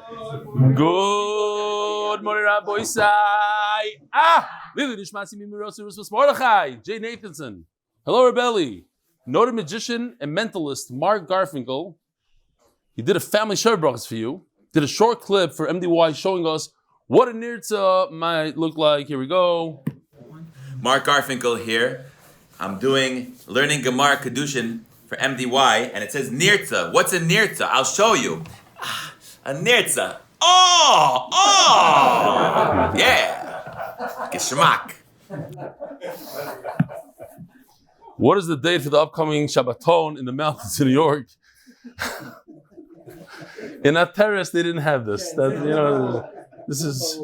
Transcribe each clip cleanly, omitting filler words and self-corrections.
Good morning, Rabbi Isai. Leilui Nishmat Reb Mordechai J. Nathanson. Hello, Reb Eli. Noted magician and mentalist Mark Garfinkel. He did a family share brachas for you. Did a short clip for MDY showing us what a nirtza might look like. Here we go. Mark Garfinkel here. I'm learning Gemara Kiddushin for MDY, and it says nirtza. What's a nirtza? I'll show you. A nirtza. Oh! Yeah! Geschmack. What is the date for the upcoming Shabbaton in the mountains of New York? In that terrace, they didn't have this. This is...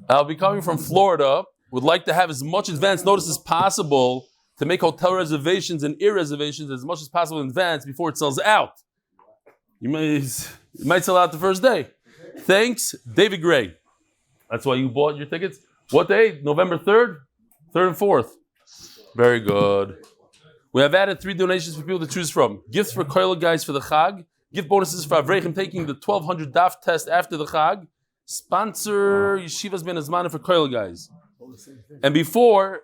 I'll be coming from Florida. Would like to have as much advance notice as possible to make hotel reservations and ear reservations as much as possible in advance before it sells out. You might sell out the first day. Thanks, David Gray. That's why you bought your tickets. What day? November 3rd? 3rd and 4th. Very good. We have added 3 donations for people to choose from. Gifts for Koila guys for the Chag. Gift bonuses for Avraham taking the 1200 Daf test after the Chag. Sponsor Yeshiva's Ben Azmana for Koila guys. And before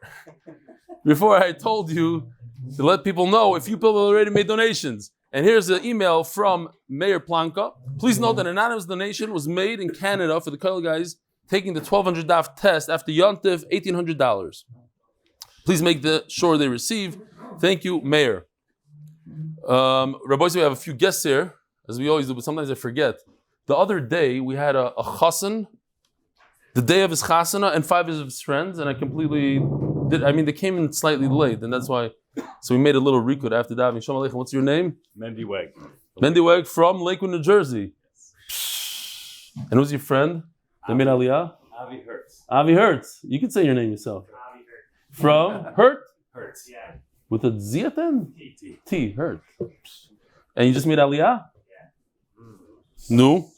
I told you to let people know if you people already made donations. And here's the email from Mayor Planka. Please note that an anonymous donation was made in Canada for the Koila guys taking the 1200 Daf test after Yontif, $1,800. Please make sure they receive. Thank you, Mayor. Rabbi, we have a few guests here, as we always do, but sometimes I forget. The other day, we had a chassan, the day of his chasana, and 5 of his friends, and I completely did. They came in slightly late, and that's why. So we made a little record after that. Shalom Aleichem. What's your name? Mendy Weg. Mendy Weg from Lakewood, New Jersey. And who's your friend? They made Aliyah? Avi Hertz. Avi Hertz. You can say your name yourself. Avi Hertz. From Hurt? Hertz, yeah. With a Z at the end? T. Hurt. And you just made Aliyah? Yeah. No.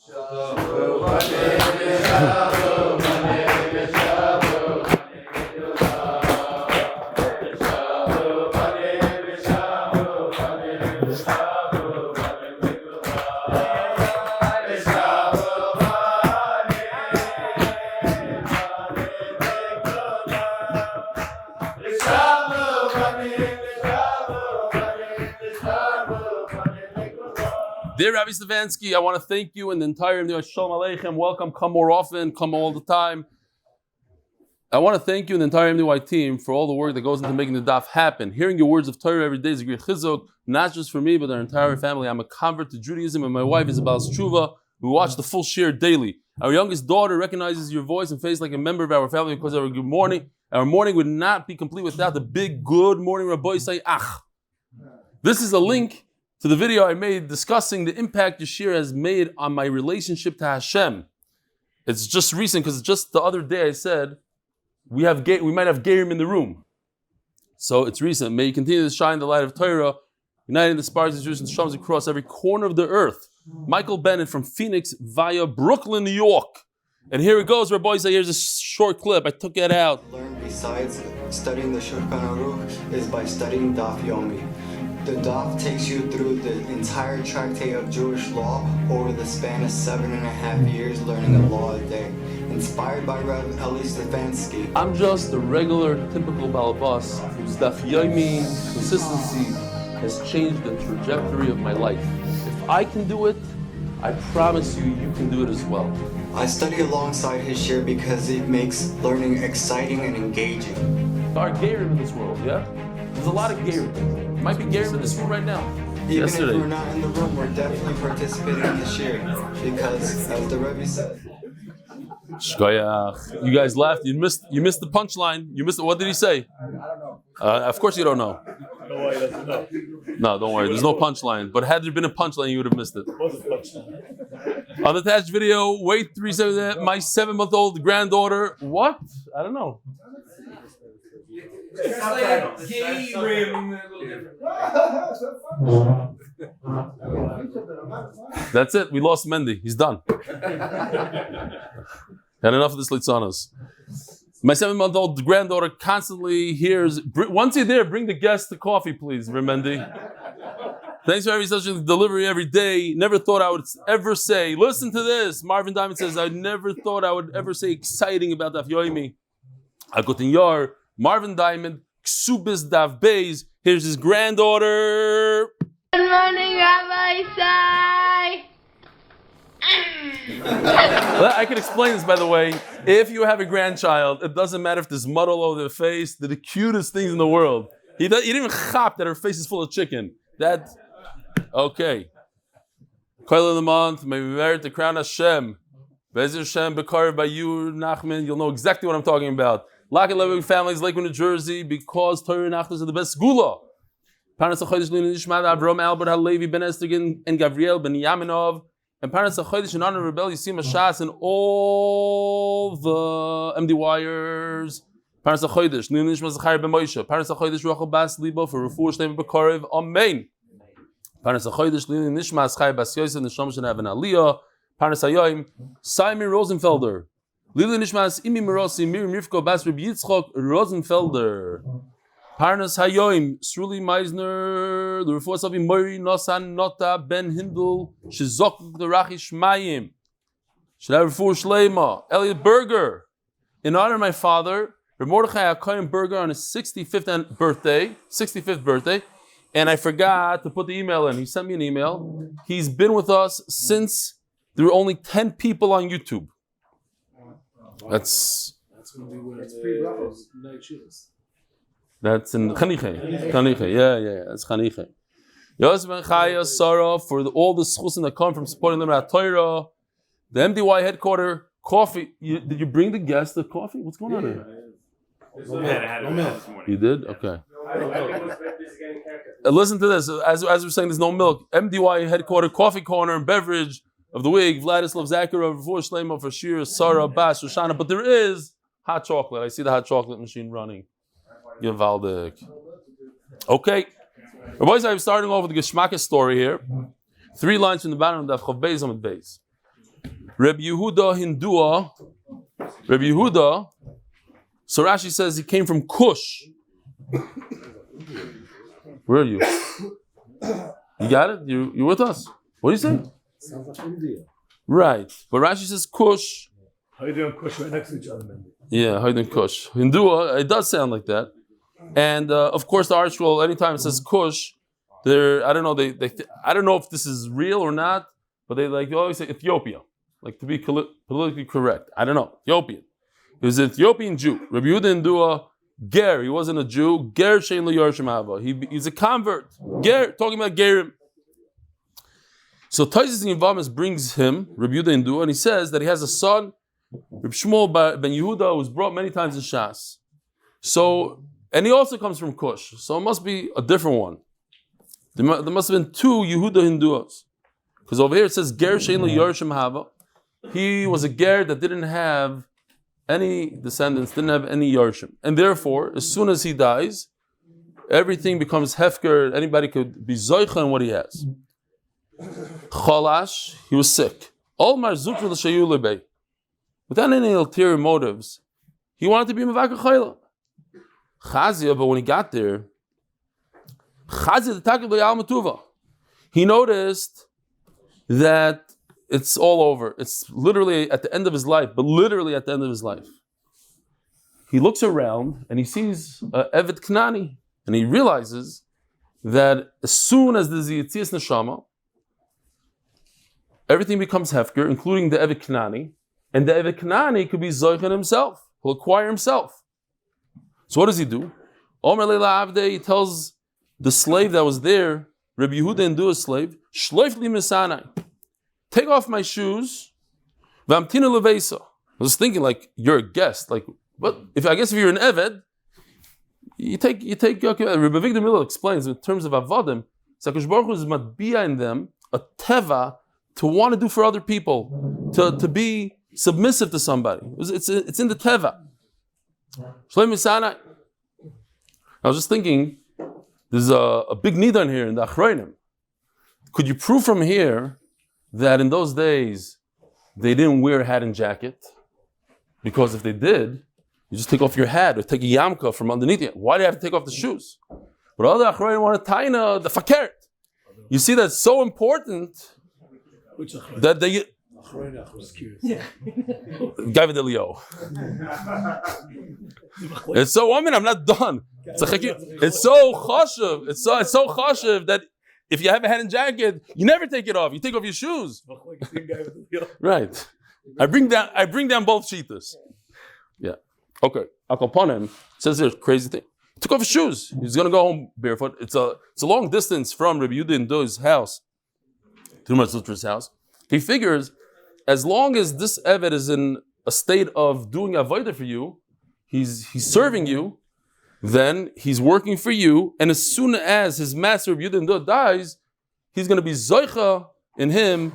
Dear Rabbi Stefansky, I want to thank you and the entire Shalom Aleichem. Welcome, come more often, come all the time. I want to thank you and the entire MDY team for all the work that goes into making the daf happen. Hearing your words of Torah every day is a great chizuk, not just for me, but our entire family. I'm a convert to Judaism and my wife is a Baal Tshuva. We watch the full shir daily. Our youngest daughter recognizes your voice and face like a member of our family because our good morning. Our morning would not be complete without the big good morning Rabbi say ach. This is a link to the video I made discussing the impact your shir has made on my relationship to Hashem. It's just recent because just the other day I said we might have Gerim in the room. So it's recent. May you continue to shine the light of Torah, uniting the sparks of Jews and Shams across every corner of the earth. Michael Bennett from Phoenix via Brooklyn, New York. And here it goes, Rabbi. Here's a short clip. I took it out. Learn besides studying the Shulchan Aruch is by studying Daf Yomi. The Daf takes you through the entire tractate of Jewish law over the span of 7.5 years, learning a law a day. Inspired by Rav Eli Stefansky. I'm just a regular, typical balabas whose Daf Yomi consistency has changed the trajectory of my life. If I can do it, I promise you, you can do it as well. I study alongside his share because it makes learning exciting and engaging. There are Gerim in this world, yeah? There's a lot of Gerim. Might be Gerim in this room right now. Even if we're not in the room, we're definitely participating in the share because, as the Rebbe said. Shkoyach. You guys laughed. You missed the punchline. You missed it. What did he say? I don't know. Of course you don't know. No way, doesn't know. No, don't worry. There's no punchline. But had there been a punchline, you would have missed it. What was the punchline? On the attached video, wait 3 seconds. My 7-month-old granddaughter. What? I don't know. That's it. We lost Mendy. He's done. Had enough of this Litzanos. My 7-month-old granddaughter constantly hears, once you're there, bring the guests to coffee, please, Mendy. Thanks for every such delivery every day. Never thought I would ever say, listen to this. Marvin Diamond says, I never thought I would ever say exciting about Daf Yomi. Agutin Yar, Marvin Diamond, Ksubis Daf Beis. Here's his granddaughter. Good morning, Rabbi Sai. I can explain this, by the way. If you have a grandchild, it doesn't matter if there's mud all over their face. They're the cutest things in the world. He didn't even chop that her face is full of chicken. That, okay. Koil of the month, may we merit the crown Hashem. Bezer Hashem, Bekar by you, Nachman. You'll know exactly what I'm talking about. Lakewood families, Lakewood, New Jersey, because torah and achdus are the best segula. Parents of Chodesh, Nishmat, Avraham, Albert, Levi, Ester, and Gavriel, Beniyaminov. And parents of Chodesh in honor of Reb Eli, HaShas, and all the MDYers. Parents of Chodesh, Nishmat, Zechariah ben Moshe. Parents of Chodesh, Rochel bas Leba for Refuah, Shelemah b'Korev. Amen. Parents of Chodesh, Nishmat, Zechariah bas Yosef, and the Nishmat should have an Aliyah. Parents of Yom, Simon Rosenfelder. Leilui Nishmat, Imi Merosi, Miriam Rivko bas Reb Yitzchok Rosenfelder. Parnas Hayoim, Sruly Meisner, the Refuah Savi Mori, Nosan, Nota, Ben Hindel, Shizok, the Rachi Shmayim, Refuah Shelemah, Eliot Berger. In honor of my father, Reb Mordechai HaKohen Berger on his 65th birthday, and I forgot to put the email in. He sent me an email. He's been with us since there were only 10 people on YouTube. That's going to be when it's night shifts. That's in Chaniche. Yeah, that's Chaniche. Yosef ben Chaya, Sarah, for all the schusim that come from supporting them at Torah. The MDY headquarters, coffee. Did you bring the guests the coffee? What's going on here? No. You did? Okay. Listen to this. As we're saying, there's no milk. MDY headquarters, coffee corner and beverage of the week. Vladislav Zakharov, Refuah Shelemah for Shir, Sarah, Bas, Shoshana. But there is hot chocolate. I see the hot chocolate machine running. Givaldik. Okay. Boys, I'm starting off with the Geschmackes story here. 3 lines from the bottom of Amud Beis, Amud Beis. Reb Yehuda, so Rashi says he came from Kush. Where are you? You got it? You with us? What do you say? Sounds like India. Right. But Rashi says Kush. How you doing, Kush, right next to each other, man? Yeah, Haydn Kush. Hindua, it does sound like that. And of course, the article, anytime it says Kush, I don't know. I don't know if this is real or not, but they always say Ethiopia, like to be politically correct. I don't know. Ethiopian. He was an Ethiopian Jew. Rabbi Yehuda Hindua, Ger. He wasn't a Jew. Ger Shein L'Yorshim Hava. He's a convert. Ger, talking about Gerim. So Taisus Yavamis brings him, Rabbi Yehuda Hindua, and he says that he has a son, Reb Shmuel ben Yehuda, was brought many times in Shas. So, and he also comes from Kush. So it must be a different one. There must have been 2 Yehuda Hinduas. Because over here it says, Ger Shein L'Yorshim Hava. He was a Ger that didn't have any descendants, didn't have any Yorshim. And therefore, as soon as he dies, everything becomes Hefker. Anybody could be Zoicha in what he has. Cholash, he was sick. All Marzuk L'Shayulebei. Without any ulterior motives, he wanted to be Mevakar Chayla. Chazia, but when he got there, he noticed that it's all over. It's literally at the end of his life, but literally at the end of his life. He looks around and he sees Evet Knani, and he realizes that as soon as there's the Yitzias Neshama, everything becomes Hefker, including the Evet Knani. And the Evet Knani could be Zoichan himself. He'll acquire himself. So what does he do? Omer Leila Avde, he tells the slave that was there, Reb Yehuda Hindua's slave, Shleif li misanai. Take off my shoes. V'amtina leveisa. I was thinking, like, you're a guest. Like, what? If you're an Eved, you take Rebbe Victor Miller explains in terms of Avodim, HaKadosh Baruch Hu is matbia in them a teva to want to do for other people, to be submissive to somebody. It's in the teva. I was just thinking, there's a big nidan here in the Achronim. Could you prove from here that in those days they didn't wear a hat and jacket? Because if they did, you just take off your hat or take a yamka from underneath it. Why do you have to take off the shoes? But other Achronim want to tie the fakert. You see, that's so important that they get. Gavriel. It's so. I mean, I'm not done. It's so chashuv. It's so chashuv that if you have a hat and jacket, you never take it off. You take off your shoes. Right. I bring down both shitas. Yeah. Okay. Akoponim says there's crazy thing. He took off his shoes. He's gonna go home barefoot. It's a long distance from Reb Yuda's house to Marzutra's house. He figures, as long as this Eved is in a state of doing avodah for you, he's serving you, then he's working for you, and as soon as his master Reb Yudah dies, he's going to be zoicha in him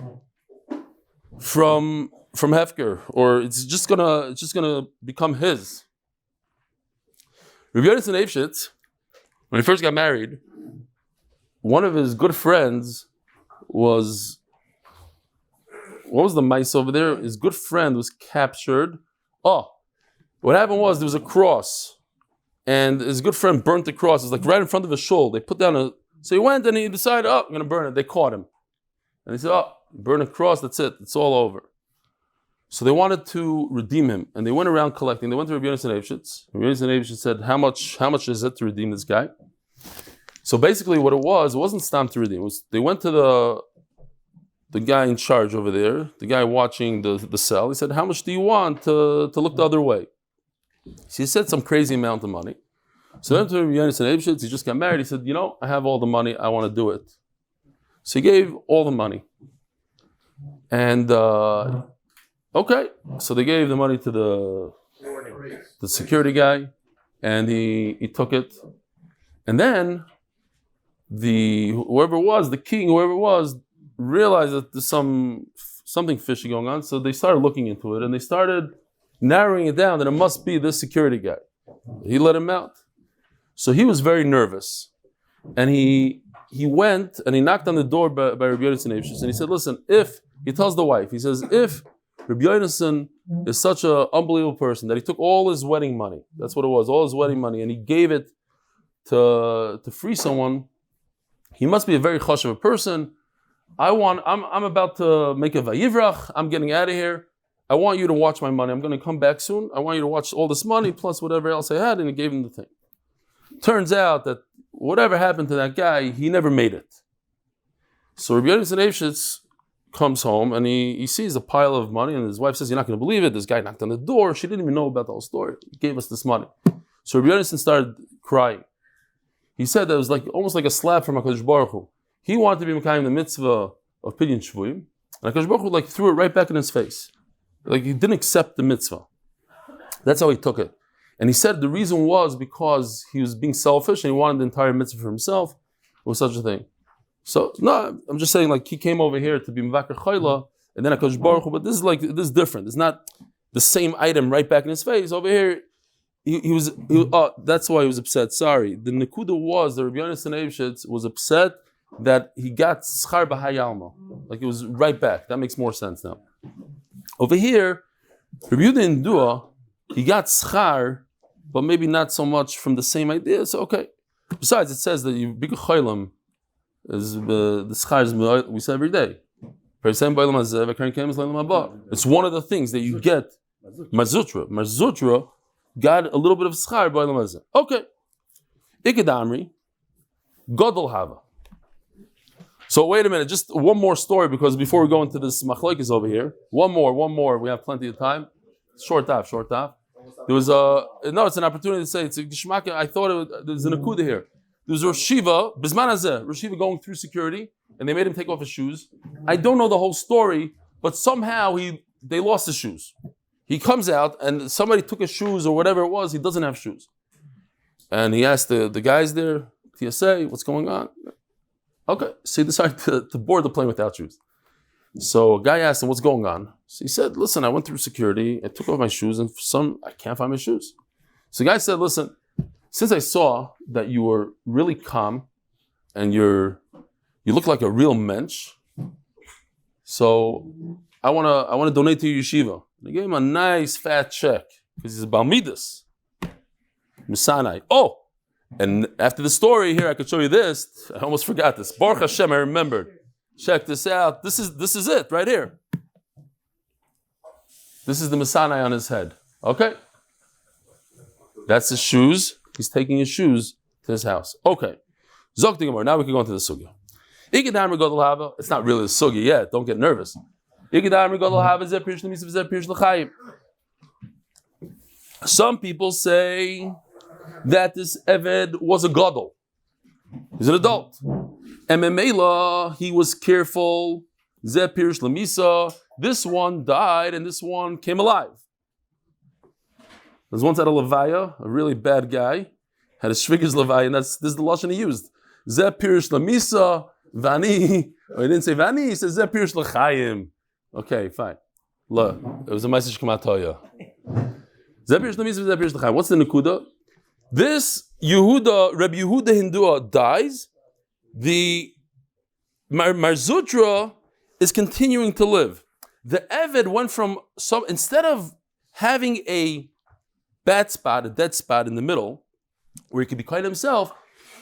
from hefker, or it's just gonna become his. Reb Yonasan Eifshitz, when he first got married, one of his good friends was. What was the mice over there? His good friend was captured. Oh, what happened was there was a cross, and his good friend burnt the cross. It was like right in front of his shul. They put down so he went and he decided, oh, I'm going to burn it. They caught him. And he said, oh, burn a cross, that's it. It's all over. So they wanted to redeem him, and they went around collecting. They went to Reb Yonasan Eifshitz. Reb Yonasan Eifshitz said, how much is it to redeem this guy? So basically what it wasn't stam to redeem. They went to the guy in charge over there, the guy watching the cell. He said, how much do you want to look the other way? So he said some crazy amount of money. So then to Reb Yonasan Eifshitz, he just got married. He said, I have all the money. I want to do it. So he gave all the money. And, okay. So they gave the money to the security guy, and he took it. And then whoever it was, the king, whoever it was, realized that there's something fishy going on, so they started looking into it, and they started narrowing it down that it must be this security guy. He let him out. So he was very nervous, and he went and he knocked on the door by Reb Yonasan Eifshitz, and he said, listen, he tells the wife, he says, if Reb Yonasan is such an unbelievable person that he took all his wedding money, that's what it was, all his wedding money, and he gave it to free someone, he must be a very chashuv person. I'm about to make a vayivrach. I'm getting out of here. I want you to watch my money. I'm going to come back soon. I want you to watch all this money plus whatever else I had, and he gave him the thing. Turns out that whatever happened to that guy, he never made it. So Reb Yonasan Eifshitz comes home and he sees a pile of money, and his wife says, you're not going to believe it. This guy knocked on the door. She didn't even know about the whole story. He gave us this money. So Reb Yonasan started crying. He said that it was almost like a slap from HaKadosh Baruch Hu. He wanted to be Mekayim the mitzvah of Pidyon Shvuyim, and HaKadosh Baruch Hu threw it right back in his face. He didn't accept the mitzvah. That's how he took it. And he said the reason was because he was being selfish and he wanted the entire mitzvah for himself. It was such a thing. So, no, I'm just saying he came over here to be Mevakar Chayla, and then HaKadosh Baruch Hu, but this is different. It's not the same item right back in his face. Over here, that's why he was upset. Sorry. The Nekuda was that Reb Yonasan Eifshitz was upset that he got schar b'hayalma. It was right back. That makes more sense now. Over here, Reb Yehuda in Dua, he got schar, but maybe not so much from the same idea. So okay. Besides, it says that you big chaylam is the schar is we say every day. It's one of the things that you get. Marzutra got a little bit of schar b'olam hazeh. Okay. Ikadamri, Godel Hava. So wait a minute, just one more story, because before we go into this machlokes over here, one more. We have plenty of time. Short off. There was it's an opportunity to say it's a geshmaka. I thought there's an akuda here. There was Rosh Shiva, Bisman Hazeh, Rosh Shiva going through security, and they made him take off his shoes. I don't know the whole story, but somehow they lost his shoes. He comes out and somebody took his shoes or whatever it was. He doesn't have shoes, and he asked the guys there, TSA, what's going on? Okay, so he decided to board the plane without shoes. So a guy asked him, what's going on? So he said, listen, I went through security, I took off my shoes, and I can't find my shoes. So the guy said, listen, since I saw that you were really calm, and you look like a real mensch, so I want to donate to your yeshiva. And they gave him a nice fat check, because he's a Balmidas. Misanai. Oh, And after the story here, I could show you this. I almost forgot this. Baruch Hashem, I remembered. Check this out. This is it right here. This is the Masanai on his head. Okay? That's his shoes. He's taking his shoes to his house. Okay. Zok Gemara. Now we can go into the sugya. It's not really the sugya yet. Don't get nervous. Some people say that this Eved was a gadol. He's an adult. And Memela, he was careful. This one died and this one came alive. There's once at a Levaya, a really bad guy, had a Shvigas Levaya, and this is the lashon he used. Ze Pirish Lamisa, Vani. Oh, he didn't say Vani, he says Ze Pirish L'chaim. Okay, fine. It was a message Kamatoya. Ze Pirish Lamisa, Ze Pirish L'chaim. What's the Nakuda? This Yehuda, Reb Yehuda Hindua dies. The Marzutra is continuing to live. The Eved went from instead of having a bad spot, a dead spot in the middle, where he could be quiet himself,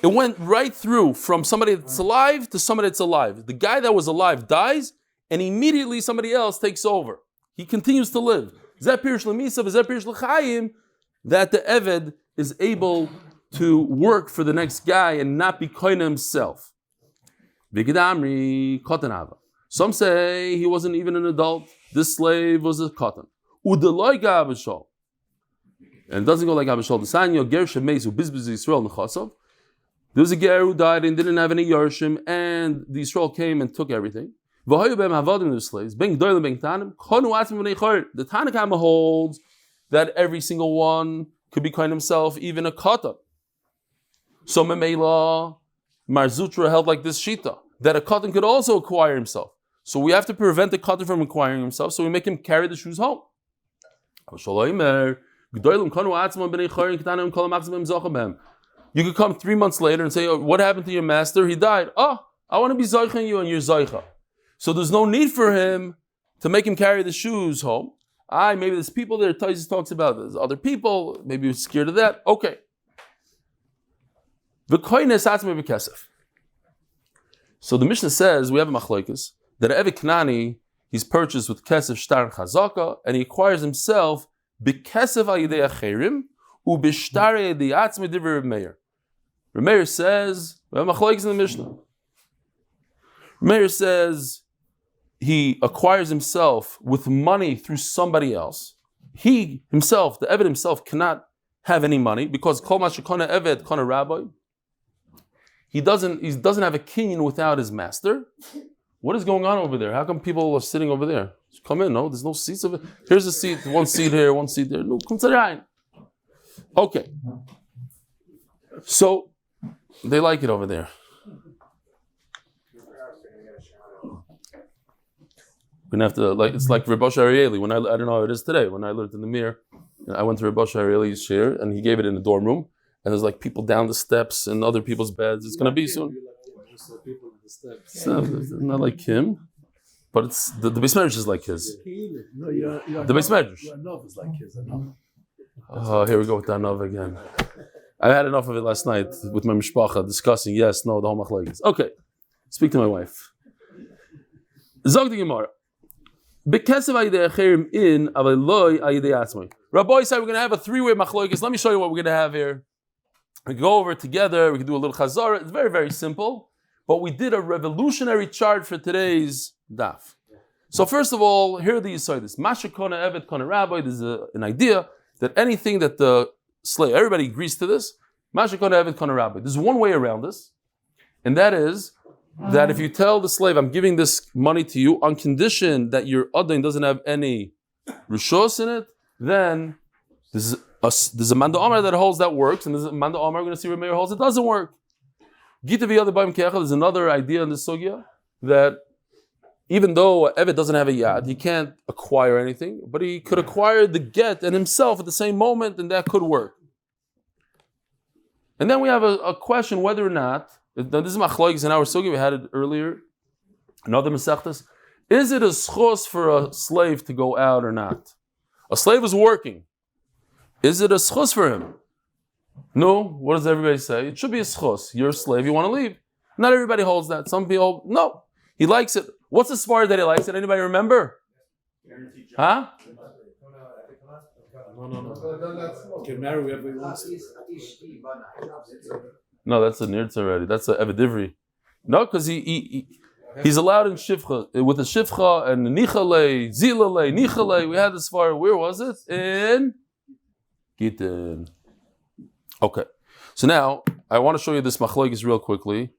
it went right through from somebody that's alive to somebody that's alive. The guy that was alive dies, and immediately somebody else takes over. He continues to live. That the Eved is able to work for the next guy and not be koine himself. Some say he wasn't even an adult. This slave was a katan. And it doesn't go like Abishal. There was a ger who died and didn't have any yarshim, and the Yisrael came and took everything. The slaves. The Tanakhama holds that every single one could be kind himself, even a katan. So Memela, Marzutra held like this shita, that a katan could also acquire himself. So we have to prevent the katan from acquiring himself, so we make him carry the shoes home. You could come 3 months later and say, oh, what happened to your master? He died. Oh, I want to be zoicha you and you're zoicha. So there's no need for him to make him carry the shoes home. Maybe there's people there, Taisus talks about, there's other people, maybe you're scared of that. Okay. So the Mishnah says, we have a machlokes, that Eved Knani, he's purchased with kesef shtar chazaka, and he acquires himself b'kesef ayidei acherim, u'b'shtar ayidei atzmi divrei Reb Meir. Reb Meir says, we have machlokes in the Mishnah. Reb Meir says, he acquires himself with money through somebody else. He himself, the Eved himself, cannot have any money because kol ma shekona Eved kona rabbi. He doesn't have a kinyan without his master. What is going on over there? How come people are sitting over there? Just come in, no? There's no seats over there. Here's a seat, one seat here, one seat there. No, come to the okay. So they like it over there. We're gonna have to it's like Reb Eli. When I don't know how it is today. When I lived in the Mir, I went to Reb Eli's share and he gave it in the dorm room. And there's like people down the steps and other people's beds. It's gonna be soon. So, not like him, but it's the Beis Medrash is like his. The Beis Medrash. Is like his. Oh, here we go with that Nov again. I had enough of it last night with my mishpacha discussing yes, no, the whole machlokes. Okay, speak to my wife. Zog the Gemara. Bekesav ayidei acherim in avaloi ayidei atzmai. Rabbi said we're going to have a three-way machlokes. Let me show you what we're going to have here. We can go over it together. We can do a little chazara. It's very, very simple. But we did a revolutionary chart for today's daf. So first of all, here are the yisodis. Masha kona evet kona rabbi. There's an idea that anything that the slave, everybody agrees to this. Masha kona evet kona rabbi. There's one way around this, and that is that if you tell the slave, I'm giving this money to you on condition that your adain doesn't have any rishos in it, then there's a Manda Omar that holds that works, and there's a Manda Omar we're going to see where Meir holds it doesn't work. There's another idea in the sugya that even though Evet doesn't have a yad, he can't acquire anything, but he could acquire the get and himself at the same moment, and that could work. And then we have a question whether or not, now this is machlokes in our sugya, we had it earlier, another mesechtas, is it a schos for a slave to go out or not? A slave is working. Is it a schos for him? No, what does everybody say? It should be a schos. You're a slave, you want to leave. Not everybody holds that. Some people, no. He likes it. What's the svara that he likes it? Anybody remember? Huh? No. Can marry whoever he wants. No, that's a nirtza already. That's a evidivri. No, because he's allowed in shivcha. With the shivcha and nichale, zilale, nichale. We had this far. Where was it? In Gittin. Okay. So now, I want to show you this machlokes real quickly.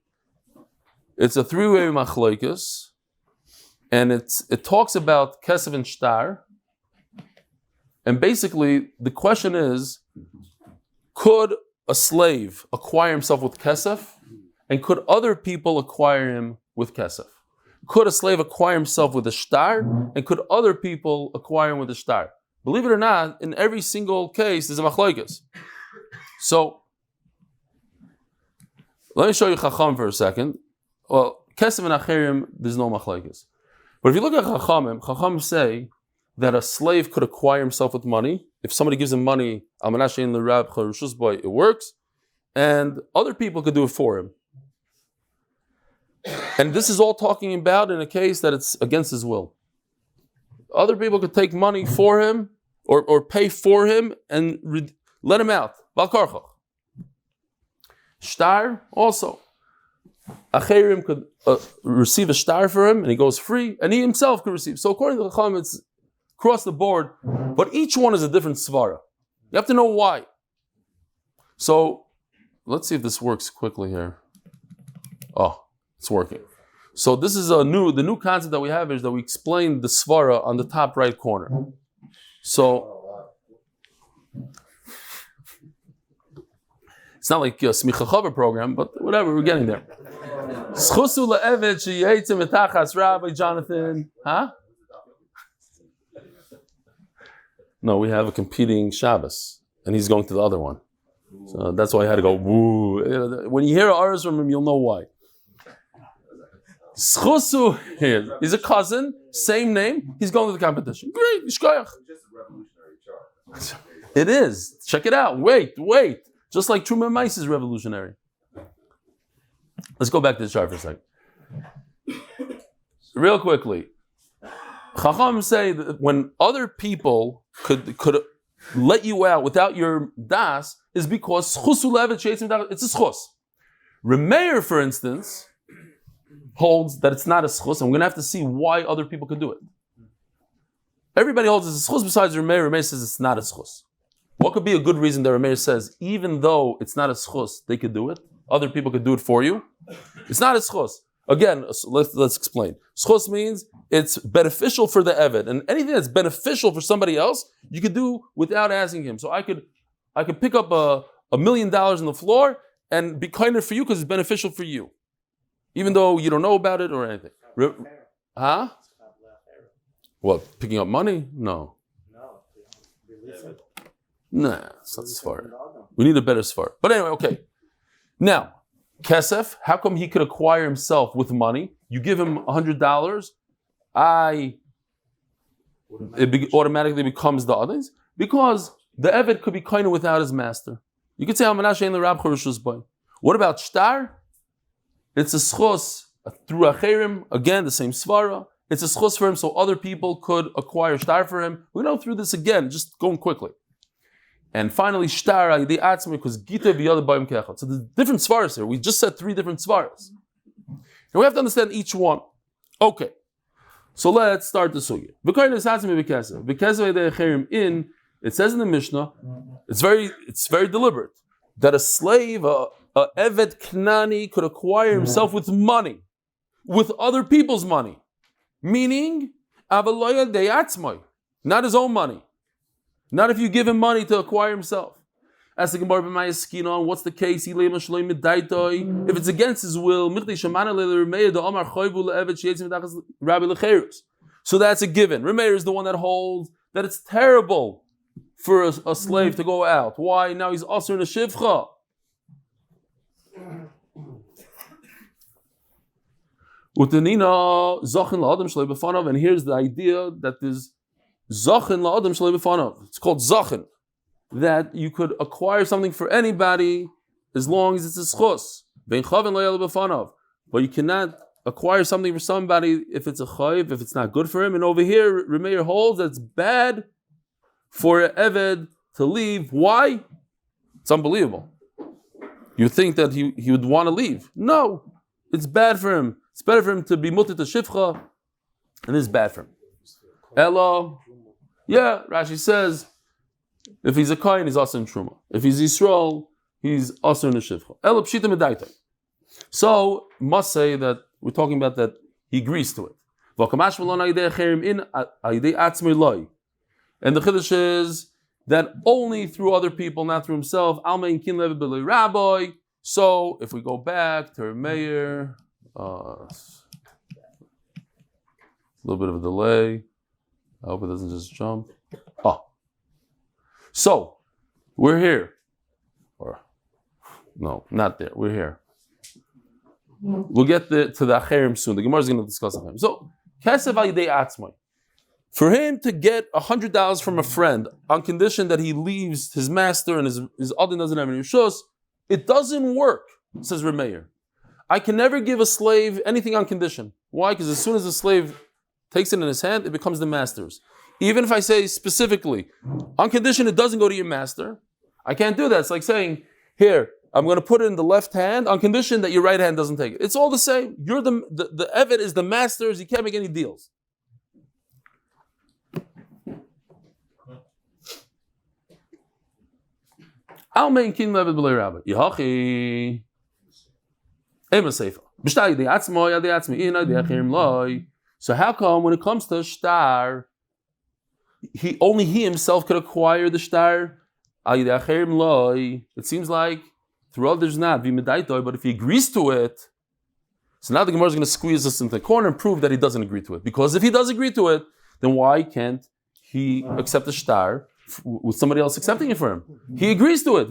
It's a three-way machlokes. And it talks about kesef and shtar. And basically, the question is, could a slave acquire himself with kesef? And could other people acquire him with kesef? Could a slave acquire himself with a shtar? And could other people acquire him with a shtar? Believe it or not, in every single case, there's a machlokes. So, let me show you Chacham for a second. Well, kesef and acherim, there's no machlokes. But if you look at Chacham say that a slave could acquire himself with money. If somebody gives him money, it works. And other people could do it for him. And this is all talking about in a case that it's against his will. Other people could take money for him or pay for him and let him out. Balkarchach. Shtar also. Acherim could receive a shtar for him and he goes free, and he himself could receive. So according to the Chacham, it's across the board, but each one is a different svara. You have to know why. So let's see if this works quickly here. Oh, it's working. So this is the new concept that we have is that we explain the svara on the top right corner. So it's not like a smicha chava program, but whatever, we're getting there. Schusu le'eved sheyetzim etachas Rabbi Jonathan. Huh? No, we have a competing Shabbos, and he's going to the other one. So that's why I had to go, woo. When you hear Aras from him, you'll know why. Schusu, he's a cousin, same name, he's going to the competition. Great, Yishkoyach. It is. Check it out. Wait. Just like Truma Mice is revolutionary. Let's go back to the chart for a second. Real quickly. Chacham say that when other people could let you out without your das is because it's a schus. Remeir, for instance, holds that it's not a schus, and we're going to have to see why other people could do it. Everybody holds it's a schus besides Remeir. Remeir says it's not a schus. What could be a good reason that Remeir says, even though it's not a schus, they could do it? Other people could do it for you? It's not a schus. Again, let's explain. Schus means it's beneficial for the Eved, and anything that's beneficial for somebody else, you could do without asking him. So I could pick up $1 million on the floor and be kinder for you because it's beneficial for you, even though you don't know about it or anything. Huh? What? Picking up money? No. Nah, it's not sfar. We need a better sfar. But anyway, okay. Now, Kesef, how come he could acquire himself with money? You give him $100, it automatically becomes the others because the Eved could be kind of without his master. You could say, what about shtar? It's a schos through acherim, again, the same svara. It's a schos for him so other people could acquire shtar for him. We go through this again, just going quickly. And finally, shtar, because gita b'yada b'yim kechad. So there's different svaras here. We just said 3 different svaras. And we have to understand each one. Okay. So let's start the sugya. It says in the Mishnah, it's very deliberate, that a slave, a Eved Knani, could acquire himself with money, with other people's money. Meaning, not his own money. Not if you give him money to acquire himself. As the Gemara b'Mayaskin, what's the case? If it's against his will, so that's a given. Remeir is the one that holds that it's terrible for a slave to go out. Why? Now he's also in a shivcha. And here's the idea that there's Zachin la'adam shalei b'fanav. It's called Zachin. that you could acquire something for anybody as long as it's a schus. But you cannot acquire something for somebody if it's a chayiv, if it's not good for him. And over here, Reb Meir holds that it's bad for an eved to leave. Why? It's unbelievable. You think that he would want to leave. No, it's bad for him. It's better for him to be mutter to shifcha, and it's bad for him. Elo, yeah, Rashi says, if he's a kohen, he's also in truma. If he's Yisrael, he's also in the shifcha. Elo pshita medaita. So, must say that we're talking about that he agrees to it. And the Kiddush is that only through other people, not through himself. So, if we go back to Reb Meir, a little bit of a delay. I hope it doesn't just jump. So, we're here. Or, no, not there. We're here. We'll get to the Acherim soon. The Gemara is going to discuss Acherim. So, Kesef al-Yidei Atzmai. For him to get $100 from a friend on condition that he leaves his master and his Adin doesn't have any Rishus, it doesn't work, says Reb Meir. I can never give a slave anything on condition. Why? Because as soon as the slave takes it in his hand, it becomes the master's. Even if I say specifically, on condition it doesn't go to your master, I can't do that. It's like saying, here, I'm going to put it in the left hand on condition that your right hand doesn't take it. It's all the same. You're the Eved is the master's. You can't make any deals. I'll make king Eved b'lei rabbi. Yehachi. Ema seifa. B'shtai yadei atzmo yadei atzmi ina yadei achirim loi. So how come when it comes to shtar, only he himself could acquire the shtar? It seems like through others not, but if he agrees to it, so now the Gemara is going to squeeze us into the corner and prove that he doesn't agree to it. Because if he does agree to it, then why can't he accept the shtar with somebody else accepting it for him? He agrees to it.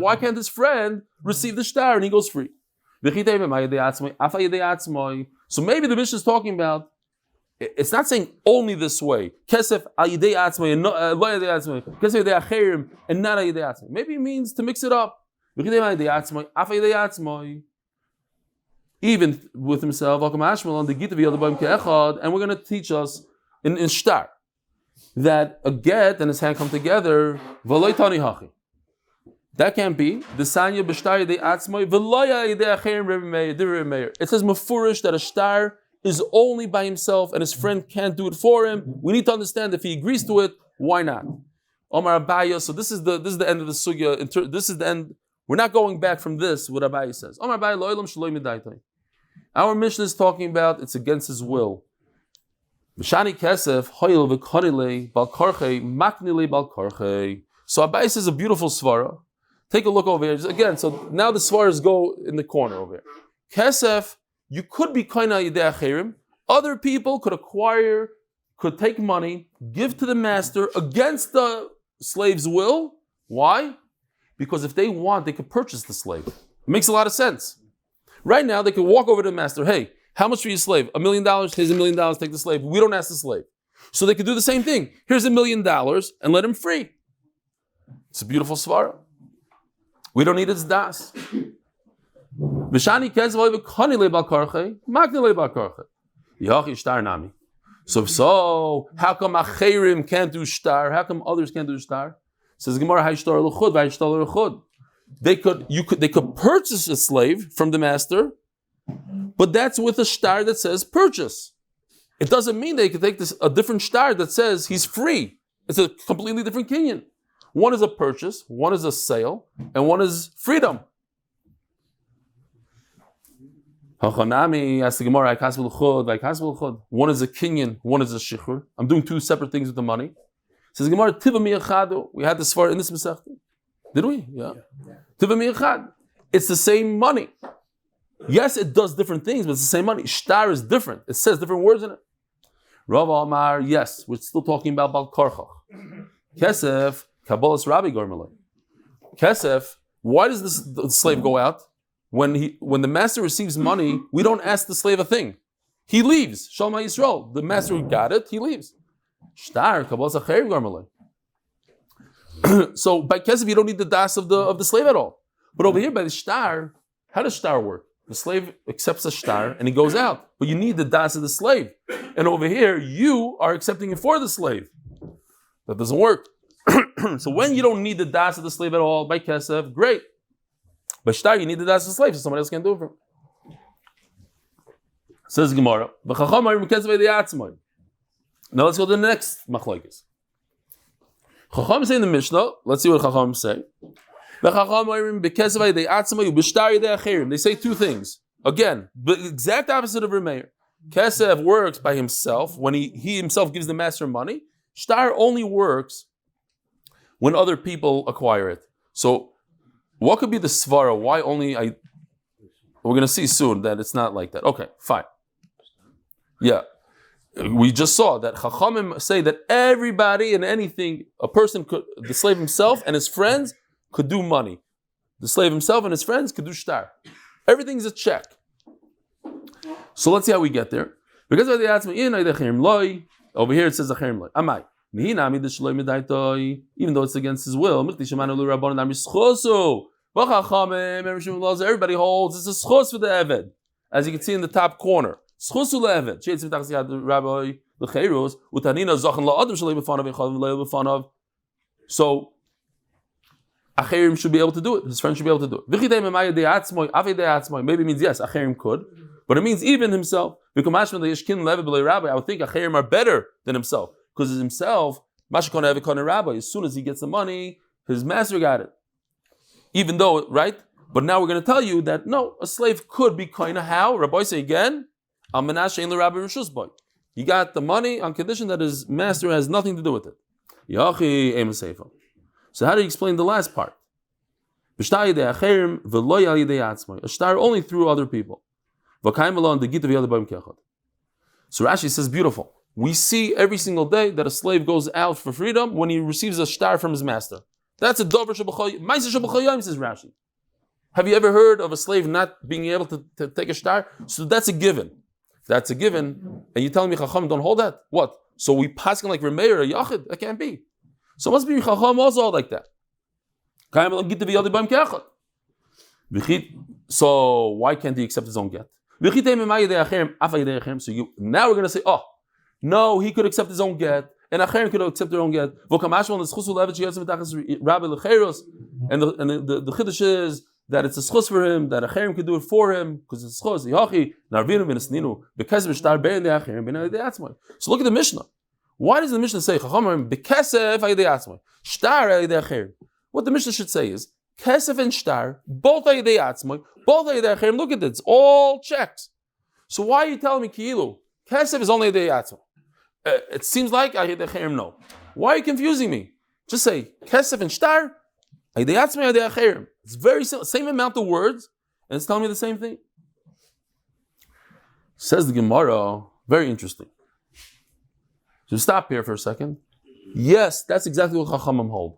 Why can't his friend receive the shtar and he goes free? So maybe the Mishnah is talking about, it's not saying only this way. Kesef ayidei atzmai and not ayidei atzmai. Kesef ayidei acherim and not ayidei atzmai. Maybe it means to mix it up. Even with himself, and we're going to teach us in shtar that a get and his hand come together. That can't be. The sanya b'shtar yidei atzmai v'loya yidei acherim Reb Meir. It says mafurish that a shtar is only by himself and his friend can't do it for him. We need to understand if he agrees to it, why not? Omar Abaya. So this is the end of the sugya. This is the end. We're not going back from this. What Abaya says. Omar Abaya lo'elam shaloi midaitai. Our mission is talking about it's against his will. Mishani kesef hoyel v'konile bal karchei maknile bal karchei. So Abaya says a beautiful svara. Take a look over here. Again, so now the svaras go in the corner over here. Kesef, you could be kaina yidei acherim. Other people could take money, give to the master against the slave's will. Why? Because if they want, they could purchase the slave. It makes a lot of sense. Right now, they could walk over to the master. Hey, how much for your slave? $1 million. Here's $1 million. Take the slave. We don't ask the slave. So they could do the same thing. Here's $1 million and let him free. It's a beautiful svara. We don't need its das. So how come acherim can't do shtar? How come others can't do shtar? Says Gemara, they could purchase a slave from the master, but that's with a shtar that says purchase. It doesn't mean they could take a different shtar that says he's free. It's a completely different kinyan. One is a purchase, one is a sale, and one is freedom. One is a kinyan, one is a shichur. I'm doing two separate things with the money. Says Gemara, Tiva mi'achadu. We had this far in this Masechta. Did we? Yeah. Tiva mi'achad. It's the same money. Yes, it does different things, but it's the same money. Shtar is different. It says different words in it. Rav Amar, yes, we're still talking about Bal Karchach. Kesef, Kabbalah's Rabbi Gormalei. Kesef, why does the slave go out? When the master receives money, we don't ask the slave a thing. He leaves. Shelemah Yisrael. The master who got it, he leaves. Shtar, Kabbalah's Acherim Gormalei. So by kesef you don't need the das of the slave at all. But over here by the shtar, how does shtar work? The slave accepts a shtar and he goes out, but you need the das of the slave. And over here you are accepting it for the slave. That doesn't work. So when you don't need the das of the slave at all by kesef, great. By shtar you need the das of the slave, so somebody else can do it for him. Says Gemara. Now let's go to the next machlokes. Chacham say in the Mishnah. Let's see what Chacham say. They say two things. Again, the exact opposite of Reb Meir. Kesef works by himself when he himself gives the master money. Shtar only works when other people acquire it. So, what could be the svara? Why only I? We're going to see soon that it's not like that. Okay, fine. Yeah, we just saw that Chachamim say that everybody and anything, a person could, the slave himself and his friends could do money. The slave himself and his friends could do shtar. Everything's a check. So let's see how we get there. Because over here it says Amai. Even though it's against his will, everybody holds it's a schos for the eved, as you can see in the top corner. Schos le'eved. So Acherim should be able to do it. His friend should be able to do it. Maybe it means yes, Acherim could, but it means even himself. I would think Acherim are better than himself, because himself, as soon as he gets the money, his master got it. Even though, right? But now we're going to tell you that no, a slave could be koina. How? Rabbi say again, he got the money on condition that his master has nothing to do with it. So how do you explain the last part? A shtar only through other people. So Rashi says, beautiful. We see every single day that a slave goes out for freedom when he receives a shtar from his master. That's a dover shebachayim, says Rashi. Have you ever heard of a slave not being able to take a shtar? So that's a given. That's a given. And you're telling me Chacham don't hold that? What? So we pass like Reb Meir or Yachid? That can't be. So it must be Chacham also like that. So why can't he accept his own get? So now we're going to say, oh, no, he could accept his own get, and Acherim could accept their own get. And the Chiddush is that it's a schus for him, that Acherim could do it for him, because it's schus. So look at the Mishnah. Why does the Mishnah say, what the Mishnah should say is, Kesef and Shtar, both Ayidei Atzmai, both Ayidei Acherim, look at this, it's all checks. So why are you telling me, Ki'ilu, Kesef is only Ayidei Atzmai? It seems like Ayidei Acherim, no. Why are you confusing me? Just say, Kesef and Shtar, Ayidei Atzmai, Ayidei Acherim. It's very simple, same amount of words, and it's telling me the same thing. Says the Gemara, very interesting. So stop here for a second. Yes, that's exactly what Chachamim hold.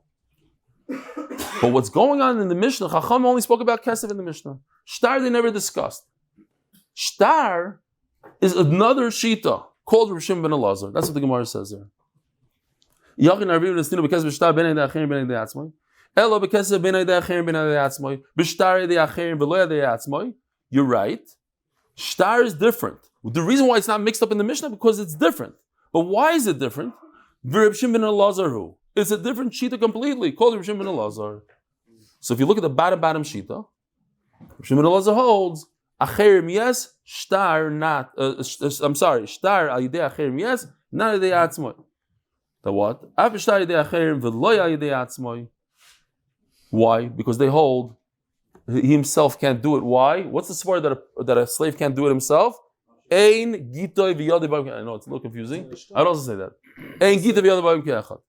But what's going on in the Mishnah, Chacham only spoke about Kesef in the Mishnah. Shtar they never discussed. Shtar is another Shita called Reb Shimon ben Elazar. That's what the Gemara says there. You're right. Shtar is different. The reason why it's not mixed up in the Mishnah because it's different. But why is it different? Reb Shimon ben Elazar who? It's a different Shita completely, called Reb Shimon ben Elazar. So if you look at the bottom Shita, Reb Shimon ben Elazar holds, Acherim yes, Shtar not, Shtar al-Yidei Acherim yes, not Yidei Atzmoi. The what? Af Shtar Yidei Acherim v'lo Yidei Atzmoi. Why? Because they hold, he himself can't do it. Why? What's the svar that a slave can't do it himself? Ein gitoi v'yodei b'ayim ke'echad. I know, it's a little confusing. I'd also say that. Ein gitoi v'yodei b'ayim ke'echad.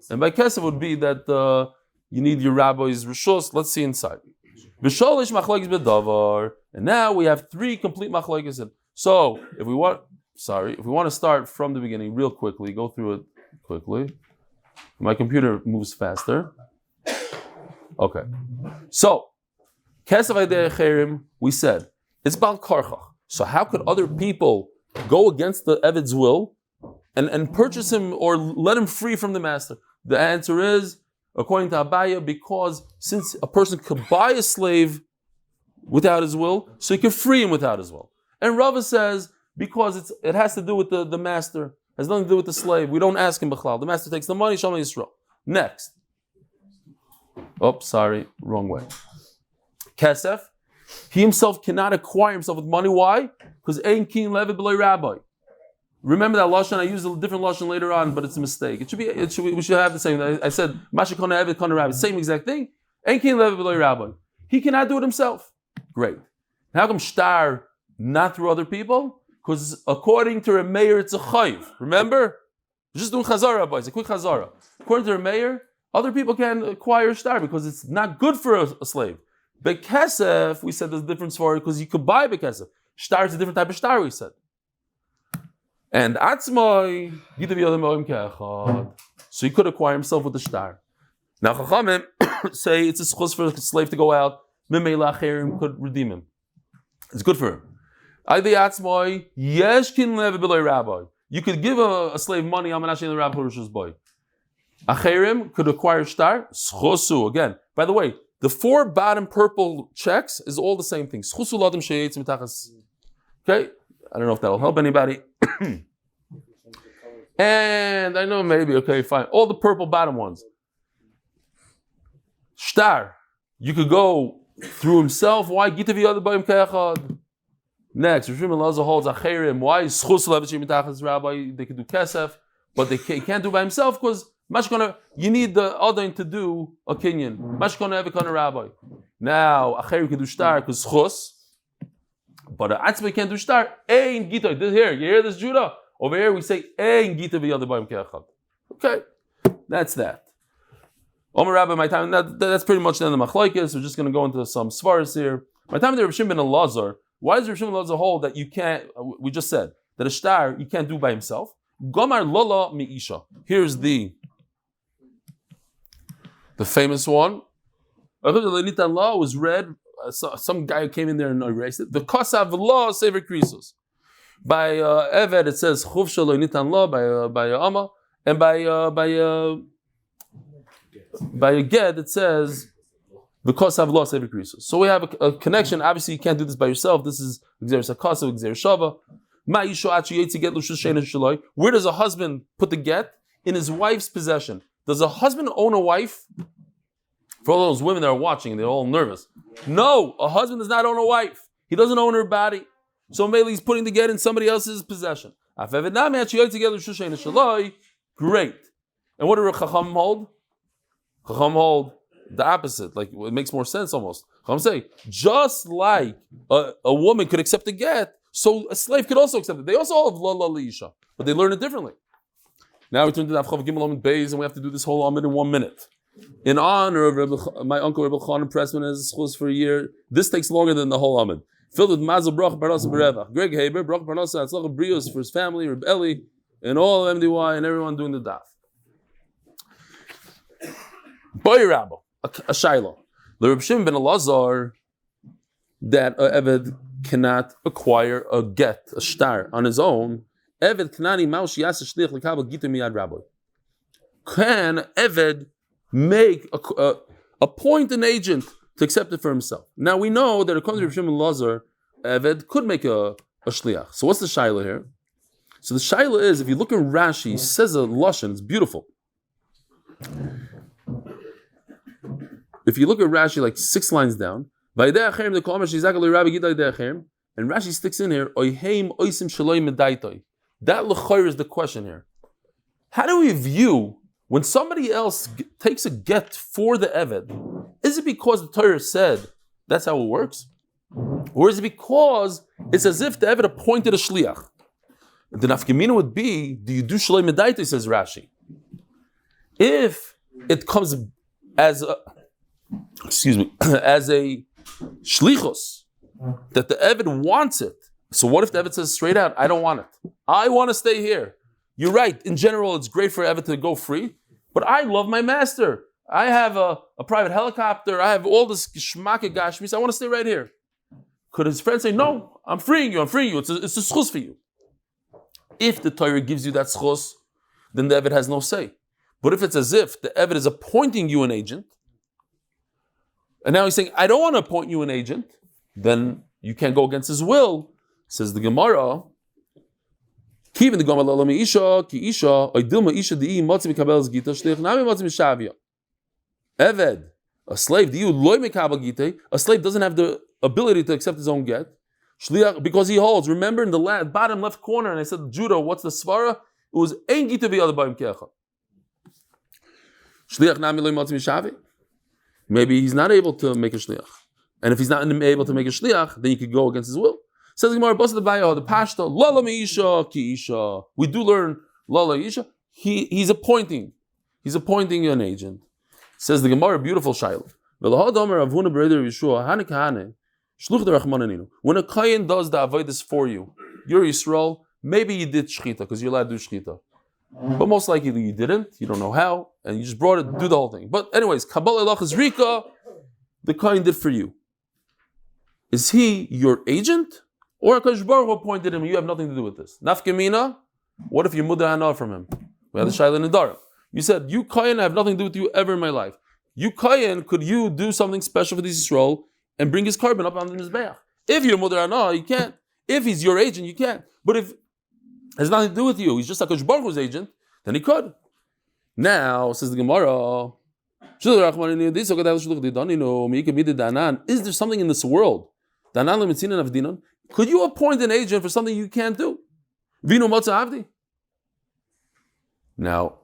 And by kesef would be that you need your rabbi's rishos. Let's see inside. V'sholish machlokes b'davar. And now we have 3 complete machlokes. So if we want to start from the beginning real quickly, go through it quickly. My computer moves faster. Okay. So kesef ayidei acherim, we said it's bal karchach. So how could other people go against the Eved's will and purchase him or let him free from the master? The answer is according to Abaya, because since a person could buy a slave without his will, so he could free him without his will. And Rava says, because it has to do with the master, it has nothing to do with the slave. We don't ask him b'chlal. The master takes the money, Shelemah Yisrael. Next. Oh, sorry, wrong way. Kesef, he himself cannot acquire himself with money. Why? Because Ein Kin Levi B'loi Rabbi. Remember that lashon? I used a different lashon later on, but it's a mistake. We should have the same. I said Mashikona Eved Kana Rabbi, same exact thing. Ein Kin Levi B'loi Rabbi. He cannot do it himself. Great. How come shtar not through other people? Because according to Reb Meir, it's a chayiv. Remember? Just doing chazara, boys. A quick chazara. According to Reb Meir, other people can acquire shtar because it's not good for a slave. Bekesef, we said there's a difference for it because you could buy bekesef. Shtar is a different type of shtar, we said. And atzmai, so he could acquire himself with the shtar. Now Chachamim say it's a schus for a slave to go out. Mimei lacherim could redeem him. It's good for him. You could give a slave money. Acherim could acquire shtar. Schusu again. By the way, the 4 bottom purple checks is all the same thing. Schusu ladim sheyetz mitachas. Okay, I don't know if that'll help anybody. And I know maybe, okay, fine. All the purple bottom ones. Shtar. You could go through himself. Why? Gitavi other bayim kayachad. Next, Rosh Hashanah holds acherim. Why? Schus levitzim mitachas rabbi. They could do kesef, but they can't do by himself because you need the other to do a kinyan. Mashkona evikana rabbi. Now acherim can do shtar because schus, but atzmai can't do shtar. Ein gita. Here, you hear this, Judah? Over here we say ein gita v'yada b'yim ke'achad. Okay, that's that. Omer Rabbi, my time. That's pretty much the end of machlokes. We're just going to go into some svaras here. My time there, Reb Shimon ben Elazar. Why does Reb Shimon ben Elazar hold that you can't? We just said that a shtar you can't do by himself. Gomar lola mi'isha. Here's the famous one. Law was read. Some guy came in there and erased it. The kosav law sever krisos. By Eved it says chuv shelo nitan law by Amma, and by a Ged it says the kosav law sever krisos. So we have a connection. Obviously you can't do this by yourself. This is Gzer Sakasa, Gzer Shava. Where does a husband put the get? In his wife's possession. Does a husband own a wife? For all those women that are watching, they're all nervous. No, a husband does not own a wife. He doesn't own her body. So maybe he's putting the get in somebody else's possession. Great. And what do Chacham hold? Chacham hold the opposite. Like it makes more sense almost. Chacham say, just like a woman could accept a get, so a slave could also accept it. They also have la liisha, but they learn it differently. Now we turn to Daf Yomi Amud Beis, and we have to do this whole Amud in 1 minute. In honor of my uncle Reb Elchanan Pressman as schus for a year, this takes longer than the whole Amud. Filled with mazel brach parnasa berevach. Greg Haber brach parnasa atzlach brios for his family, Reb Eli, and all MDY and everyone doing the daf. Boy Rabba, a shiloh. The Reb Shimon ben Elazar that Eved cannot acquire a get, a shtar on his own. Eved Knani Maushi Yasa Shlich Lekabel Gita Miyad Rabbi. Can Eved make appoint an agent to accept it for himself? Now we know that according to Reb Shimon ben Elazar, Eved could make a shliach. So what's the shaila here? So the shaila is, if you look in Rashi, he says a lashon, it's beautiful. If you look at Rashi like 6 lines down, and Rashi sticks in here, that l'chayr is the question here. How do we view when somebody else takes a get for the Eved? Is it because the Torah said that's how it works? Or is it because it's as if the Eved appointed a shliach? The nafkamina would be, do you do shaloi medaitoi, says Rashi. If it comes as a shlichus, that the Eved wants it. So what if the Eved says straight out, I don't want it. I want to stay here. You're right. In general, it's great for Eved to go free, but I love my master. I have a private helicopter. I have all this shmaka gashmis. I want to stay right here. Could his friend say, no, I'm freeing you. It's a schus for you. If the Torah gives you that schus, then the Eved has no say. But if it's as if the Eved is appointing you an agent, and now he's saying, I don't want to appoint you an agent, then you can't go against his will. Says the Gemara, Kivin the Gemara Lala Meisha, Ki Isha, Oidilma Isha Dii, Motzi Mikabel's Gita, Shlich Nami Motzi Mishavia. Eved, a slave, Diu Loi Mikabel Gite, a slave doesn't have the ability to accept his own get. Shliach, because he holds. Remember in the bottom left corner, and I said, Judah, what's the svara? It was Ein Gita V'Yada B'Yim Kecha. Shliach Nami Loi Motzi Mishavia. Maybe he's not able to make a shliach. And if he's not able to make a shliach, then you could go against his will. Says the Gemara, the Pashta, Lala Meisha, Ki Isha. We do learn Lala Isha. He's appointing an agent. Says the Gemara, beautiful Shiloh. When a Kayan does the avodas for you, you're Yisrael, maybe you did shchita, because you're allowed to do shchita. But most likely you didn't, you don't know how, and you just brought it to do the whole thing. But anyways, Kabbalah Elachas Rika, the Kayan did for you. Is he your agent? Or HaKadosh Baruch Hu appointed him and you have nothing to do with this? Nafkemina, what if you mudar hana from him? We had the Shaila Nidara. You said, you Kayan, I have nothing to do with you ever in my life. You Kayan, could you do something special for this Yisrael and bring his carbon up on the Mizbeach? If you're mudar hana, you can't. If he's your agent, you can't. But if it has nothing to do with you, he's just HaKadosh Baruch Hu's agent, then he could. Now, says the Gemara, is there something in this world? Could you appoint an agent for something you can't do? Now,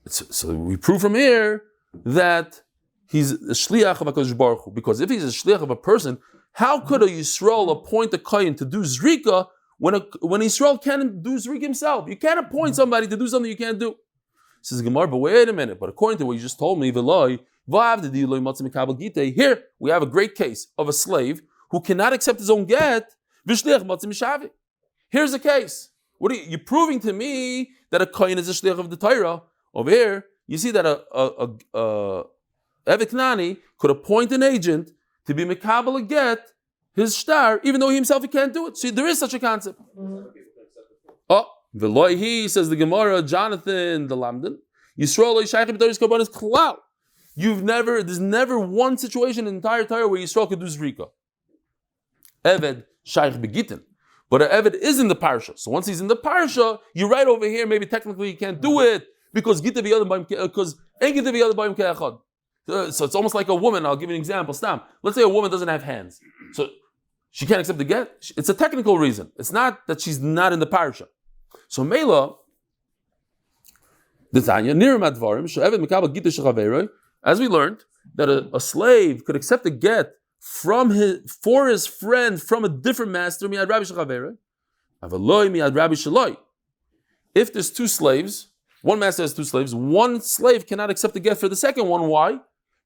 so we prove from here that he's a shliach of HaKadosh Baruch Hu. Because if he's a shliach of a person, how could a Yisrael appoint a Kayin to do Zrika when Yisrael can't do Zrika himself? You can't appoint somebody to do something you can't do. Says Gemara, but wait a minute. But according to what you just told me, here we have a great case of a slave who cannot accept his own get. Here's the case. What are you proving to me that a kohen is a shliach of the Torah? Over here, you see that a Eved Knani could appoint an agent to be mekabel a get his star, even though he himself he can't do it. See, there is such a concept. Oh, Veloihi, says the Gemara, Jonathan the Lamdan, Yisrael Shaykh B'Torah's Korban is klal. There's never one situation in the entire Torah where Yisrael could do Zrika. Eved Shaykh Begitin. But an Eved is in the parsha. So once he's in the parsha, you're right over here, maybe technically he can't do it because Gita v'Yada B'Yim Ke'echad. So it's almost like a woman. I'll give you an example. Stam. Let's say a woman doesn't have hands. So she can't accept the get. It's a technical reason. It's not that she's not in the parsha. So Mela, as we learned, that a slave could accept a get for his friend from a different master. If there's two slaves, one master has two slaves, one slave cannot accept a get for the second one. Why?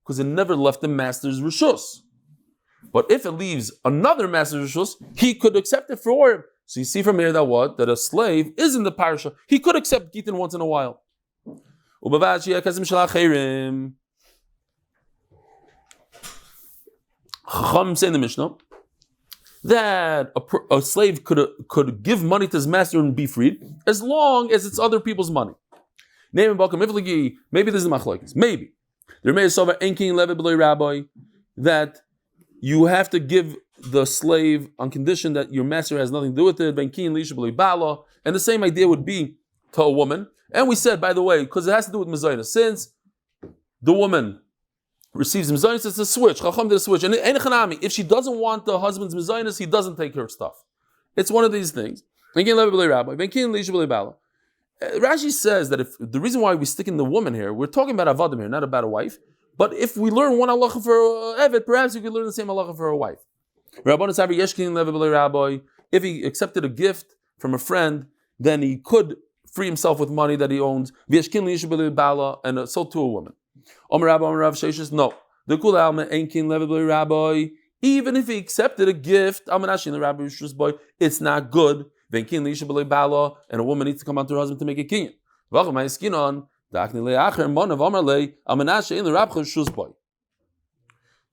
Because it never left the master's rishus. But if it leaves another master's rishus, he could accept it for him. So you see from here that a slave is in the parsha. He could accept Gitin once in a while. Chacham say in the Mishnah that a slave could give money to his master and be freed as long as it's other people's money. Maybe this is machlokes. Maybe there may be rabbi that you have to give the slave on condition that your master has nothing to do with it. And the same idea would be to a woman. And we said, by the way, because it has to do with mezainis, since the woman receives mezainis, it's a switch. Chacham did a switch. And if she doesn't want the husband's mezainis, he doesn't take her stuff. It's one of these things. Rashi says that if the reason why we stick in the woman here, we're talking about avadim here, not about a wife. But if we learn one halacha for Evet, perhaps we could learn the same halacha for a wife. If he accepted a gift from a friend, then he could free himself with money that he owns. And so to a woman. No. Even if he accepted a gift, it's not good. And a woman needs to come out to her husband to make a kinyan.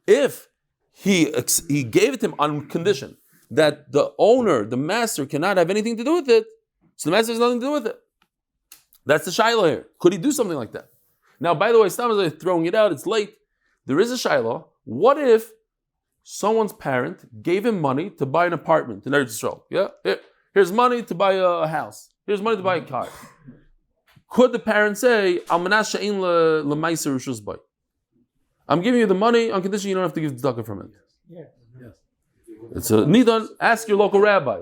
If he gave it to him on condition that the owner, the master, cannot have anything to do with it, so the master has nothing to do with it. That's the shaila here. Could he do something like that? Now, by the way, stop as I'm throwing it out, it's late. There is a shayla. What if someone's parent gave him money to buy an apartment in Eretz Yisrael? Yeah? Here's money to buy a house. Here's money to buy a car. Could the parent say, I'm giving you the money on condition you don't have to give tzedakah from it? Yes. It's a nidon, ask your local rabbi.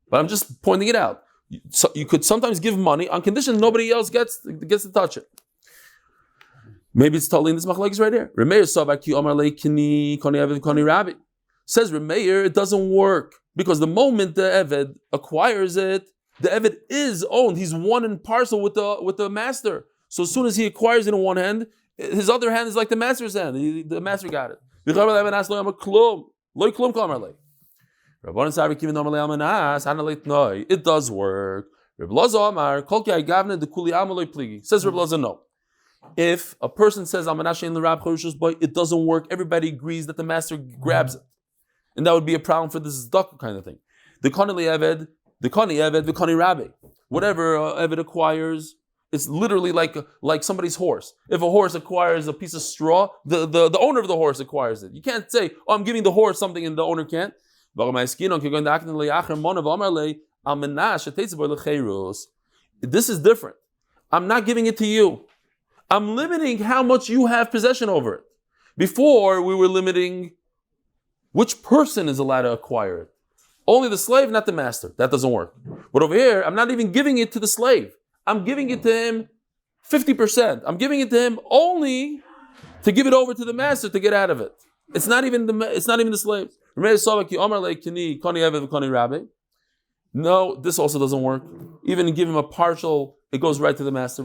But I'm just pointing it out. So you could sometimes give money on condition nobody else gets to touch it. Maybe it's totally in this machlokes right here. Remeir Savaki Omar Leikini Koni Eved Koni Rabbi. Says Remeir, it doesn't work. Because the moment the Eved acquires it, the Eved is owned. He's one in parcel with the master. So as soon as he acquires it in one hand, his other hand is like the master's hand. The master got it. It does work. Says Reb Elazar, no. If a person says, it doesn't work, everybody agrees that the master grabs it. And that would be a problem for this tzedakah kind of thing. The Koni Eved, the Koni Rabbi. Whatever Eved acquires, it's literally like somebody's horse. If a horse acquires a piece of straw, the owner of the horse acquires it. You can't say, oh, I'm giving the horse something and the owner can't. This is different. I'm not giving it to you. I'm limiting how much you have possession over it. Before, we were limiting which person is allowed to acquire it. Only the slave, not the master. That doesn't work. But over here, I'm not even giving it to the slave. I'm giving it to him 50%. I'm giving it to him only to give it over to the master to get out of it. It's not even the slave. No, this also doesn't work. Even give him a partial, it goes right to the master.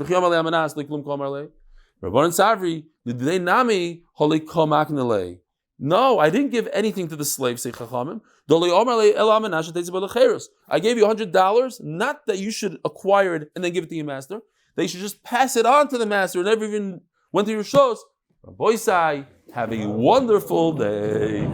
No, I didn't give anything to the slave, say Chachamim. I gave you $100, not that you should acquire it and then give it to your master. They should just pass it on to the master and never even went to your shows. Rabbi Isai, have a wonderful day.